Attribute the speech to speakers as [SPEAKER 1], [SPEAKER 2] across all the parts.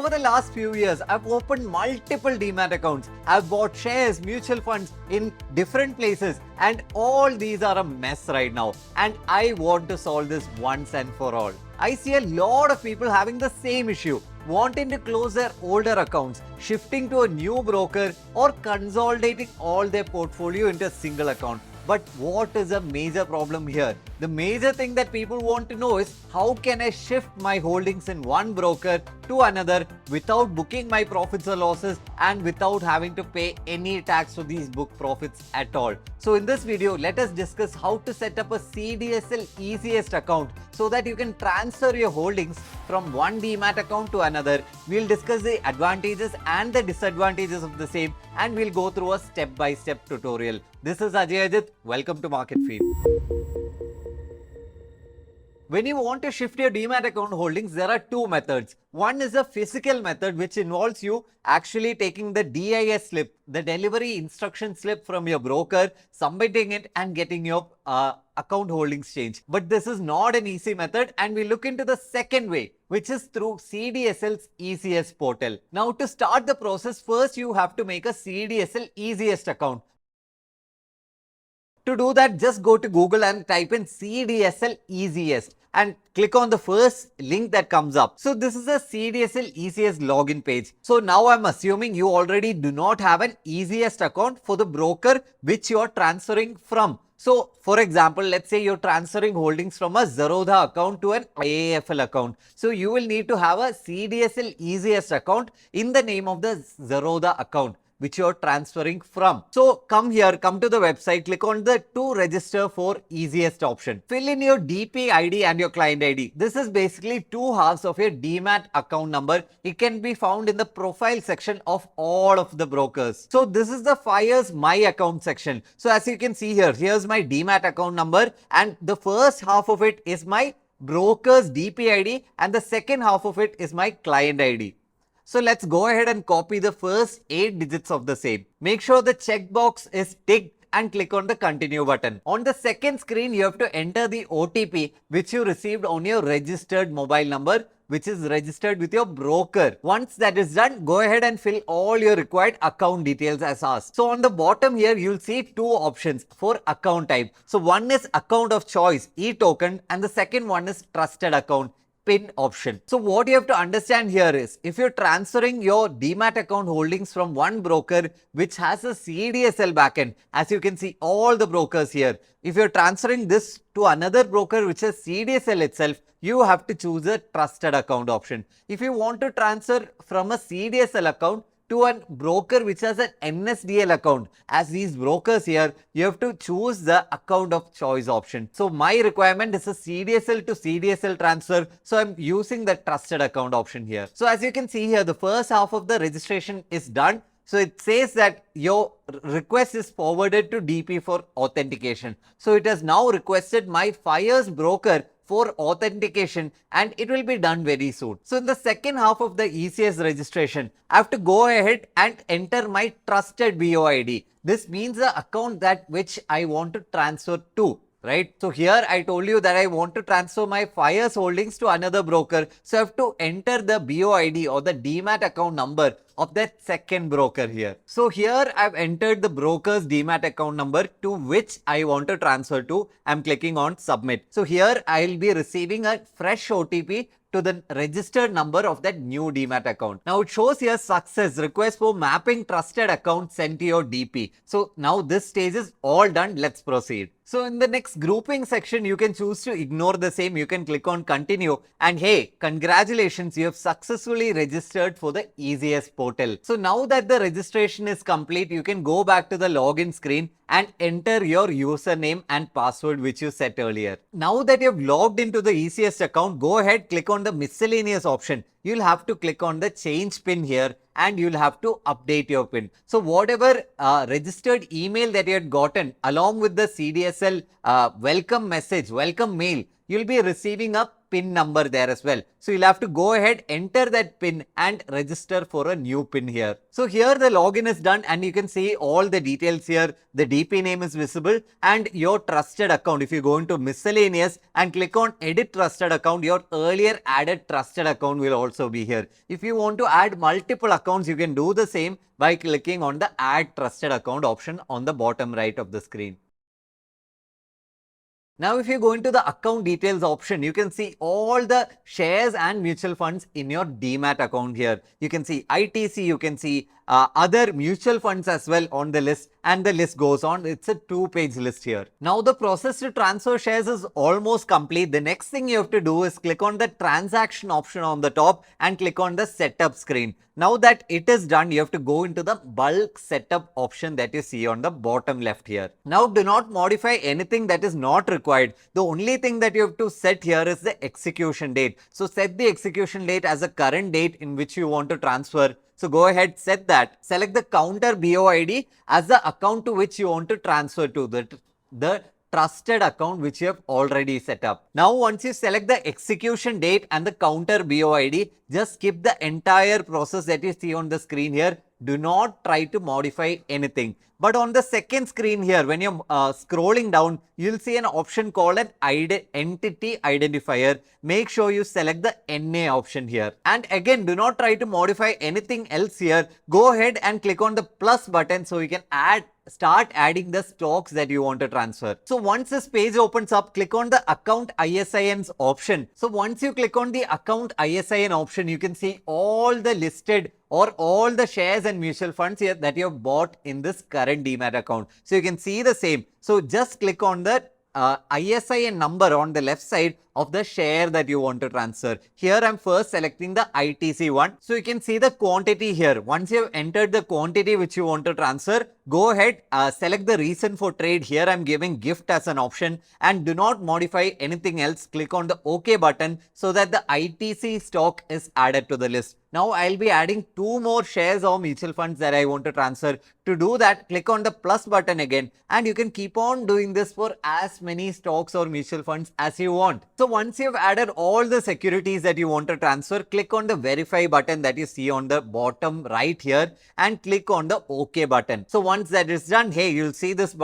[SPEAKER 1] over the last few years, I've opened multiple Demat accounts. I've bought shares, mutual funds in different places, and all these are a mess right now. And I want to solve this once and for all. I see a lot of people having the same issue, wanting to close their older accounts, shifting to a new broker, or consolidating all their portfolio into a single account. But what is a major problem here? The major thing that people want to know is how can I shift my holdings in one broker to another without booking my profits or losses and without having to pay any tax for these book profits at all. So in this video, let us discuss how to set up a CDSL easiest account so that you can transfer your holdings from one Demat account to another. We'll discuss the advantages and the disadvantages of the same, and we'll go through a step-by-step tutorial. This is Ajay Ajith. Welcome to MarketFeed. When you want to shift your Demat account holdings, there are two methods. One is a physical method, which involves you actually taking the DIS slip, the delivery instruction slip from your broker, submitting it and getting your account holdings changed. But this is not an easy method, and we look into the second way, which is through CDSL's ECS portal. Now, to start the process, first you have to make a CDSL easiest account. To do that, just go to Google and type in CDSL easiest and click on the first link that comes up. So this is a CDSL easiest login page. So now I'm assuming you already do not have an easiest account for the broker which you are transferring from. So for example, let's say you're transferring holdings from a Zerodha account to an IIFL account. So you will need to have a CDSL easiest account in the name of the Zerodha account which you're transferring from. So come here, come to the website, click on the to register for easiest option. Fill in your DP ID and your client ID. This is basically two halves of your Demat account number. It can be found in the profile section of all of the brokers. So this is the Fyers My Account section. So as you can see here, here's my Demat account number, and the first half of it is my broker's DP ID and the second half of it is my client ID. So let's go ahead and copy the first 8 digits of the same. Make sure the checkbox is ticked and click on the continue button. On the second screen, you have to enter the OTP which you received on your registered mobile number, which is registered with your broker. Once that is done, go ahead and fill all your required account details as asked. So on the bottom here, you'll see two options for account type. So one is account of choice, e-token, and the second one is trusted account, PIN option. So what you have to understand here is, if you're transferring your Demat account holdings from one broker which has a CDSL backend, as you can see all the brokers here, if you're transferring this to another broker which has CDSL itself, you have to choose a trusted account option. If you want to transfer from a CDSL account to a broker which has an NSDL account, as these brokers here, you have to choose the account of choice option. So my requirement is a CDSL to CDSL transfer, so I'm using the trusted account option here. So as you can see here, the first half of the registration is done. So it says that your request is forwarded to DP for authentication. So it has now requested my Fyers broker for authentication, and it will be done very soon. So in the second half of the ECS registration, I have to go ahead and enter my trusted BOID. This means the account that which I want to transfer to. Right? So here I told you that I want to transfer my Fyers holdings to another broker. So I have to enter the BOID or the Demat account number of that second broker here. So here I've entered the broker's Demat account number to which I want to transfer to. I'm clicking on submit. So here I'll be receiving a fresh OTP to the registered number of that new Demat account. Now it shows here success, request for mapping trusted account sent to your DP. So now this stage is all done. Let's proceed. So in the next grouping section, you can choose to ignore the same. You can click on continue, and hey, congratulations, you have successfully registered for the easiest portal. So now that the registration is complete, you can go back to the login screen and enter your username and password which you set earlier. Now that you've logged into the easiest account, go ahead, click on the miscellaneous option. You'll have to click on the change PIN here and you'll have to update your PIN. So whatever registered email that you had gotten along with the CDSL welcome message, welcome mail, you'll be receiving a PIN number there as well. So you'll have to go ahead, enter that PIN and register for a new PIN here. So here the login is done and you can see all the details here. The DP name is visible and your trusted account. If you go into miscellaneous and click on edit trusted account, your earlier added trusted account will also be here. If you want to add multiple accounts, you can do the same by clicking on the add trusted account option on the bottom right of the screen. Now, if you go into the account details option, you can see all the shares and mutual funds in your Demat account here. You can see ITC, you can see other mutual funds as well on the list, and the list goes on. It's a 2-page list here. Now, the process to transfer shares is almost complete. The next thing you have to do is click on the transaction option on the top and click on the setup screen. Now that it is done, you have to go into the bulk setup option that you see on the bottom left here. Now, do not modify anything that is not required. The only thing that you have to set here is the execution date. So set the execution date as a current date in which you want to transfer. So go ahead, set that. Select the counter BOID as the account to which you want to transfer to, the trusted account which you have already set up. Now, once you select the execution date and the counter BOID, just skip the entire process that you see on the screen here. Do not try to modify anything. But on the second screen here, when you're scrolling down, you'll see an option called an entity identifier. Make sure you select the NA option here. And again, do not try to modify anything else here. Go ahead and click on the plus button so you can start adding the stocks that you want to transfer. So once this page opens up, click on the account ISINs option. So once you click on the account ISIN option, you can see all the listed or all the shares and mutual funds here that you have bought in this current Demat account. So you can see the same. So just click on the ISIN number on the left side of the share that you want to transfer. Here I'm first selecting the ITC one. So you can see the quantity here. Once you have entered the quantity which you want to transfer, go ahead, select the reason for trade. Here I'm giving gift as an option and do not modify anything else. Click on the OK button so that the ITC stock is added to the list. Now I'll be adding 2 more shares or mutual funds that I want to transfer. To do that, click on the plus button again and you can keep on doing this for as many stocks or mutual funds as you want. So once you've added all the securities that you want to transfer, click on the verify button that you see on the bottom right here and click on the OK button. So once that is done, hey, you'll see this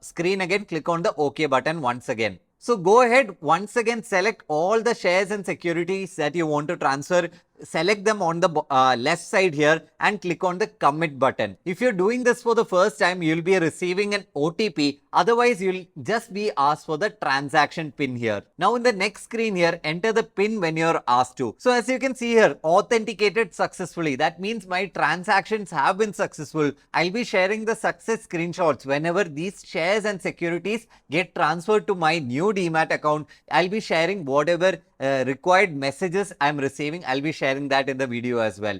[SPEAKER 1] screen again, click on the OK button once again. So go ahead, once again select all the shares and securities that you want to transfer. Select them on the left side here and click on the commit button. If you're doing this for the first time, you'll be receiving an OTP. Otherwise, you'll just be asked for the transaction PIN here. Now in the next screen here, enter the PIN when you're asked to. So as you can see here, authenticated successfully. That means my transactions have been successful. I'll be sharing the success screenshots whenever these shares and securities get transferred to my new Demat account. I'll be sharing whatever required messages I'm receiving. I'll be sharing that in the video as well.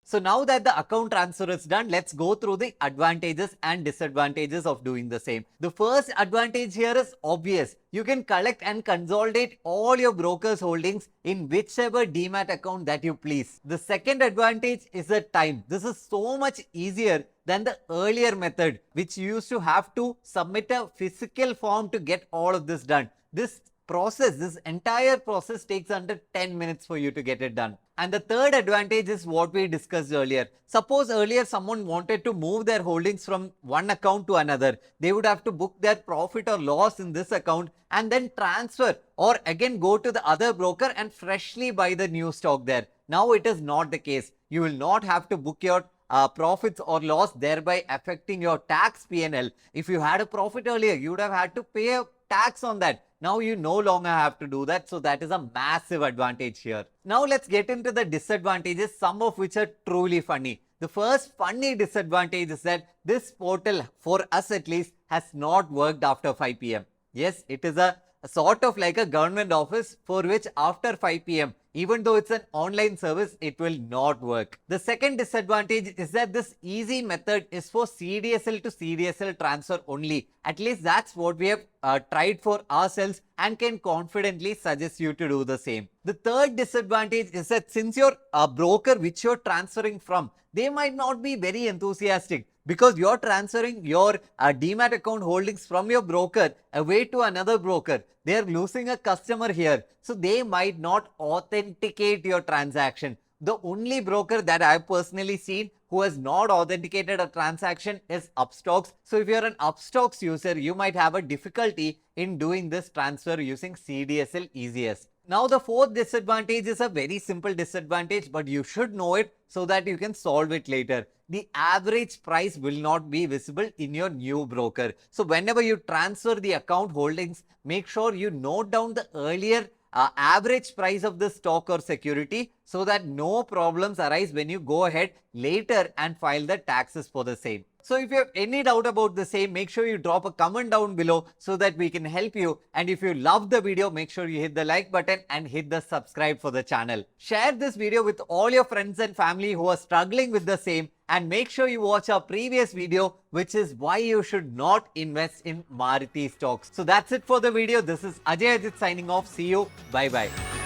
[SPEAKER 1] So now that the account transfer is done, let's go through the advantages and disadvantages of doing the same. The first advantage here is obvious. You can collect and consolidate all your broker's holdings in whichever Demat account that you please. The second advantage is the time. This is so much easier than the earlier method, which you used to have to submit a physical form to get all of this done. This entire process takes under 10 minutes for you to get it done. And the third advantage is what we discussed earlier. Suppose earlier someone wanted to move their holdings from one account to another. They would have to book their profit or loss in this account and then transfer or again go to the other broker and freshly buy the new stock there. Now it is not the case. You will not have to book your profits or loss, thereby affecting your tax P&L. If you had a profit earlier, you would have had to pay a tax on that. Now you no longer have to do that. So that is a massive advantage here. Now let's get into the disadvantages, some of which are truly funny. The first funny disadvantage is that this portal, for us at least, has not worked after 5 p.m. Yes, it is a sort of like a government office for which after 5 p.m. even though it's an online service, it will not work. The second disadvantage is that this easy method is for CDSL to CDSL transfer only. At least that's what we have tried for ourselves and can confidently suggest you to do the same. The third disadvantage is that since you're a broker which you're transferring from, they might not be very enthusiastic. because you're transferring your Demat account holdings from your broker away to another broker. They're losing a customer here. So they might not authenticate your transaction. The only broker that I've personally seen who has not authenticated a transaction is Upstox. So if you're an Upstox user, you might have a difficulty in doing this transfer using CDSL EasyS. Now the fourth disadvantage is a very simple disadvantage, but you should know it so that you can solve it later. The average price will not be visible in your new broker. So whenever you transfer the account holdings, make sure you note down the earlier average price of the stock or security so that no problems arise when you go ahead later and file the taxes for the same. So if you have any doubt about the same, make sure you drop a comment down below so that we can help you. And if you love the video, make sure you hit the like button and hit the subscribe for the channel. Share this video with all your friends and family who are struggling with the same, and make sure you watch our previous video, which is why you should not invest in Maruti stocks. So that's it for the video. This is Ajay Ajith signing off. See you. Bye bye.